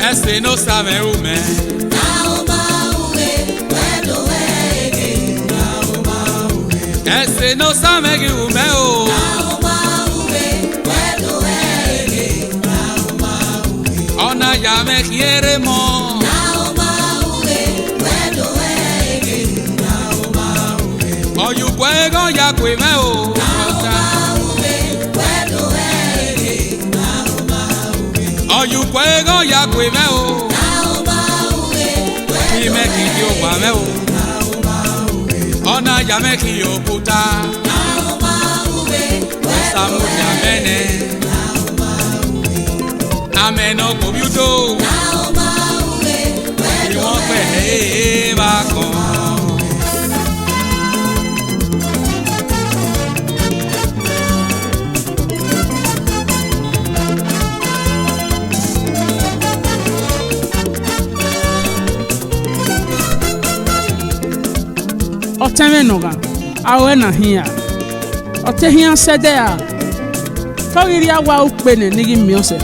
Ese no sabe ume. Naro-ma-ughe, wedo ege. Naro-ma-ughe. Ese no sabe ume o. Naro-ma-ughe, wedo ege. Naro-ma-ughe. Ona ya me quiere mo. Naro-ma-ughe, wedo ege. Naro-ma-ughe. Oyu puego ya cuime o. Naro-ma-ughe, wedo ege. Naro-ma-ughe. Oyu puego ya cuime o. Naro-ma-ughe, wedo Dime que yo guame o. Naro-ma-ughe. Ona ya me quiero puta. Naro-ma-ughe, Esa wedo mucha mene. Ameno kobiuto. Naro-ma-ughe, wedo Iwon pele ba kan. Oteme noga awe na hia ote hia sede a togiri awa ukpene nigi miose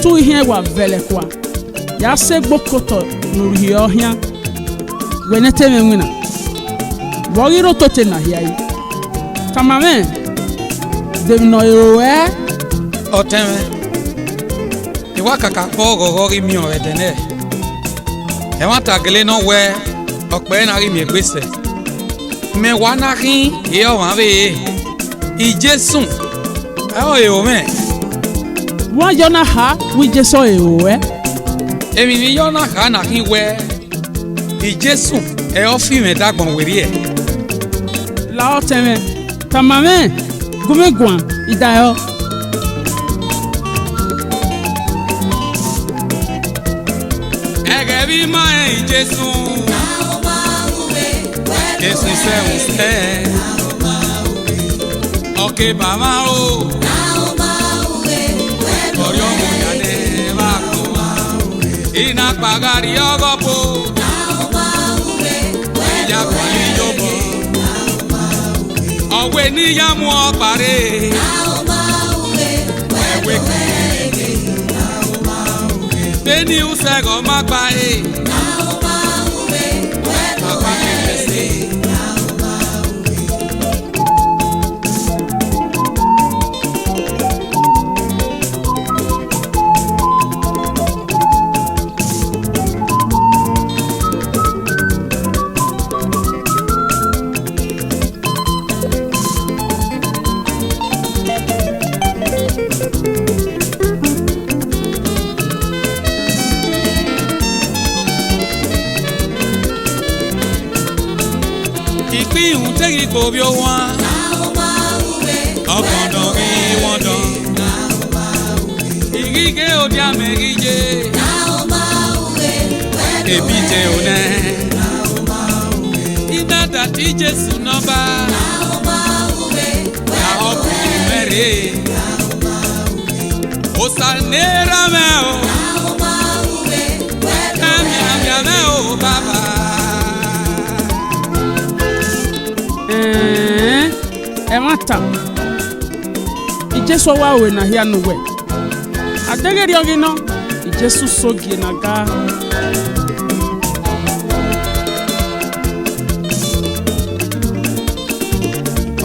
tu hia wa vele kwa ya se gbokoto nuri ohia wenete menwina wogiro tote na hia yi tamame demno ewe Oteme. Iwa kaka pogo gori mi o edene. E wa tagele no we okpe na ri mi gbese. Me wa na rin e o wa be. I Jesu. E o e o me. wa yona ha wi jeso ewe Emi ni yo na ha na rin we. I Jesu e o fi me dagbon weri e. la oteme tamame gumegwan idayo Ege bi ma e I Jesu. Naro-ma-ughe, wedo Jesu se un se. Oke baba o. Naro-ma-ughe, wedo Orio mo ya ne ba ko. Ina pagari ogopo. Naro-ma-ughe, Ya wedo ko ni yobo. Owe ni ya mu opare. Naro-ma-ughe, Ewe wedo ki. Beni usego magba e. Naro-ma-ughe, wedo Agba mi pese. Ìpín ìhùn tẹ́gì gbòbí ó wá. Naro-ma-ughe, Ọkàn dán kí wọ́n dán. Ìgígé òde àmẹ́gíje. Naro-ma-ughe, wedo Èbí tẹ ònẹ́. Ìdádà tí Jésù náà bá. Naro-ma-ughe, wedo Ọkùnrin mẹ́rin. Òsànérà mẹ́ o. Naro-ma-ughe, wedo Ẹ̀mí àmìà mẹ́ o bàbá. e mata ijeso wa we na hia no we adegeri ogi no ijesu sogie na ga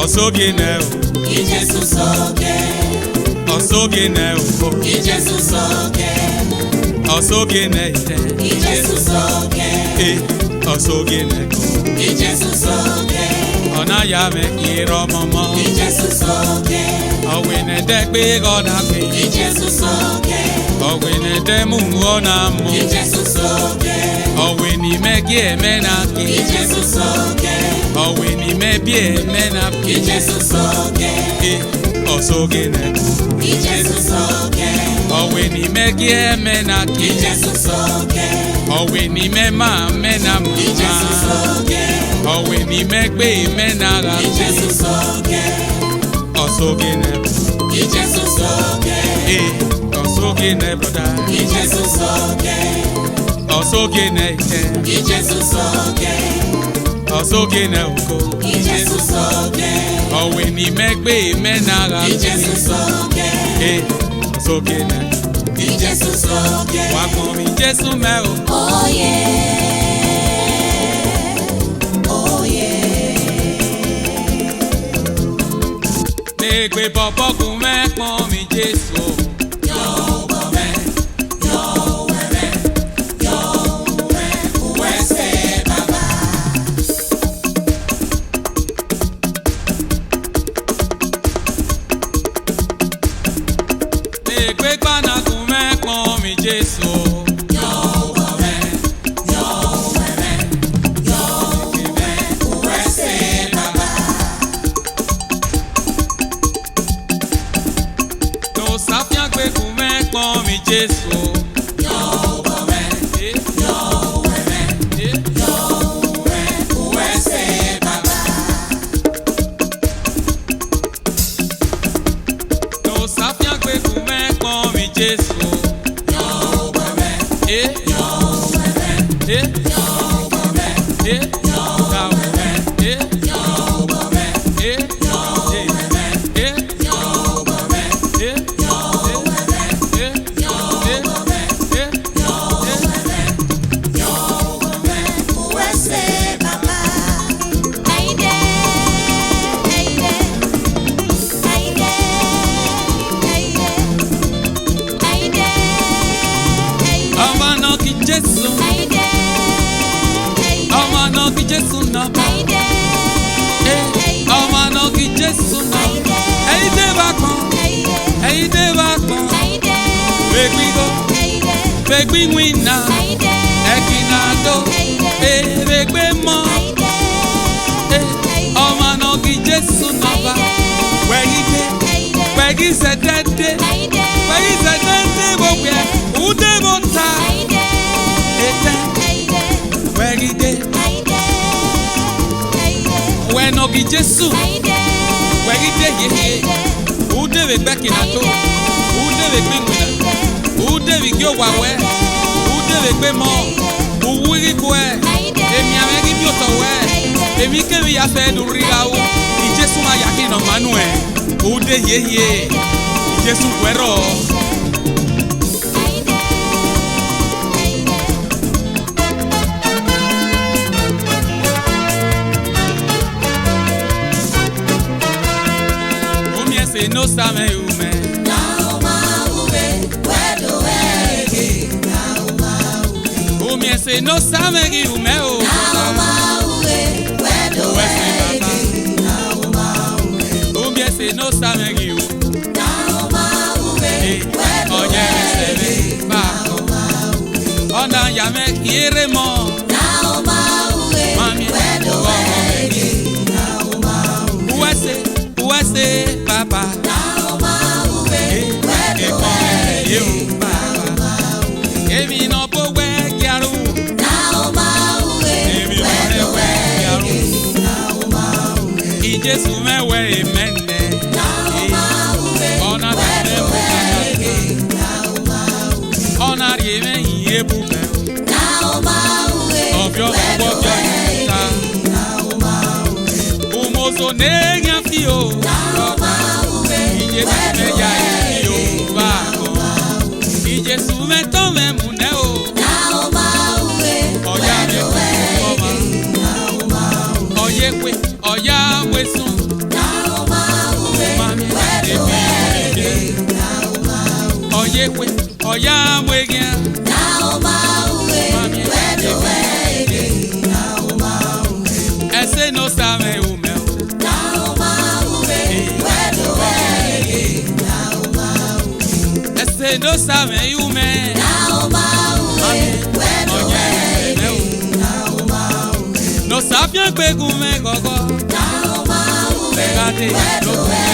Ọ̀sọ́gì nẹ̀ o. I Jesu soge, Ọ̀sọ́gì nẹ̀ o. I Jesu soge, Ọ̀sọ́gì nẹ̀ ìtẹ́. I Jesu soge, Ọ̀sọ́gì nẹ̀ o. I Jesu soge, Ọ̀nà ya mẹ́ kí rọ́mọmọ́. I Jesu soge, Ọ̀wìnẹ̀ dẹ́ gbé ọ̀nà pé. I Jesu soge, Ọ̀wìnẹ̀ dẹ́ mú ọ̀nà mọ́. I Jesu soge, Ọ̀wìnì mẹ́gí ẹ̀mẹ́ na ké. I Jesu soge, Ọ̀wìnì mẹ́bí ẹ̀mẹ́ na ké. I Jesu soge, Ọ̀sọ́gì nẹ̀ o. I Jesu soge, Ọ̀wìnì mẹ́gí ẹ̀mẹ́ na ké. I Jesu soge, Ọ̀wìnì mẹ́mà mẹ́ na mọ́. I Jesu soge, Ọ̀wìnì mẹ́gbé mẹ́ na ra I ké. Jesu soge, Ọ̀sọ́gì nẹ̀ o. I Jesu soge, Ọ̀sọ́gì nẹ̀ broda. I Jesu soge, Ọ̀sọ́gì nẹ̀ ìtẹ́. I Jesu soge, Ọ̀sọ́gì nẹ̀ ògo. I Jesu soge, Ọ̀wìnì mẹ́gbé mẹ́ na ra I ké. Jesu soge, Ọ̀sọ́gì nẹ̀. I Jesu sókè. Wà pọ̀n mi Jésù mẹ́ o. Oh yeah, oh yeah. Gbègbè bọ̀bọ̀ kù mẹ́ pọ̀n mi Jésù. Yọ̀wọ̀ mẹ́, yọ̀wẹ̀ mẹ́, yọ̀wẹ̀ wẹ́sẹ̀ bàbá. Gbègbè gbànà kù mẹ́ pọ̀n mi Jésù. Yọ̀wọ̀ mẹ́, yọ̀wẹ̀ mẹ́, yọ̀wẹ̀ wẹ́sẹ̀ bàbá. Lò sáfíà gbé kù mẹ́ pọ̀n mi Jésù. Yọ̀wọ̀ mẹ́, yọ̀wẹ̀ mẹ́, yọ̀wẹ̀ wẹ́sẹ̀ bàbá. Lò sáfíà gbé kù mẹ́ pọ̀n mi Jésù. Yọ̀wọ̀ mẹ́, yọ̀wẹ̀ mẹ́, yọ̀wọ̀ mẹ́, yọ̀wẹ̀ mẹ́, yọ̀wọ̀ mẹ́, wẹ́sẹ̀ bàbá. Àyìndé, àyìndé, àyìndé, àyìndé, àyìndé, àyìndé. Ọmọ náà kí Jésù. Àyìndé, àyìndé, Ọmọ náà kí Jésù náà. àyìndé, àyìndé, Ọmọ náà kí Jésù náà. àyìndé, Ẹyin dé bá pọ̀n. àyìndé, Ẹyin dé bá pọ̀n. àyìndé, Gbègbè go. àyìndé, Gbègbè wìnà. àyìndé, Ẹ̀kìnà tó. Gbègbè mọ́. àyìndé, Ọmọ náà kí Jésù náà bá. Wẹ̀yí dé. àyìndé, Wẹ̀yí sẹ̀dẹ̀dẹ̀. àyìndé, Wẹ̀yí sẹ̀dẹ̀dẹ̀ bó wẹ̀. Ùdé bó ta. àyìndé, Ètẹ̀. àyìndé, Wẹ̀yí dé. àyìndé, àyìndé, Wẹ̀ náà kí Jésù. àyìndé, Wẹ̀yí dé yéyé. Ùdé bè gbẹ̀kìnà tó. Ùdé bè gbé wìnà. Ùdé bè gé wà wẹ̀. Ùdé bè gbé mọ́. Ùwúrí kú ẹ̀. Èmi àmẹ́ kí bí o tọ̀ wẹ̀. Èmi kébi ya fẹ́ dùrí la o. Ìjésù máa yà kí nà mánu ẹ̀. Ùdé yéyé. Ìjésù wẹ̀rọ̀. Omi ẹsẹ̀ ní ó sàmẹ́ ìhùmẹ́. Naro-ma-ughe, wedo ege. Omi ẹsẹ̀ ní ó sàmẹ́ ìhùmẹ́ o. Naro-ma-ughe, wedo Wẹ́sẹ̀ bàbá. ege. Omi ẹsẹ̀ ní ó sàmẹ́ ìhù. Naro-ma-ughe, wedo Ọ̀yẹ́ ẹsẹ̀ ege. mi bá a kọ́. Ọ̀nà yàmẹ́ kí eré mọ́. Naro-ma-ughe, Mami, wedo ege. Wẹ́sẹ̀ wẹ́sẹ̀ bàbá. Naro-ma-ughe, wedo ege. Èmi náà bó wẹ́ kíárù. Naro-ma-ughe, Èmi náà wedo wẹ́ kíárù. ege. Ìjésù mẹ́wẹ́ èmẹ́nẹ́. Naro-ma-ughe, Ọ̀nà tẹ̀lé wedo ege. ọ̀nà rí mẹ́yìn ebú bẹ́. Naro-ma-ughe, Ọ̀bíọ́ wedo ọ̀bíọ́ yìí ta. Umozo n'enye fi o. Naro-ma-ughe, Ìjésù mẹ́ya èyí o bá a kọ́. Ìjésù mẹ́tọ́ mẹ́mú nẹ́ o. Naro-ma-ughe, Ọ̀yá mi wedo kú ọmọ. ege. Ọ̀yẹ́ pé ọ̀yá wé sùn. Naro-ma-ughe, Mami wedo èmi ege. èdè. Ọ̀yẹ́ pé ọ̀yá wé gẹ́. Naro-ma-ughe, Mami wedo ege. ẹsẹ̀ ní ó sàmẹ́ ìhùmẹ́ o. Naro-ma-ughe, wedo ege. Ẹsẹ̀ ní ó sàmẹ́ ìhùmẹ́. Naro-ma-ughe, wedo ege. Nọ sáfíà gbégun mẹ́ gọ́gọ́. Naro-ma-ughe, Bẹ́gàdé wedo lókun.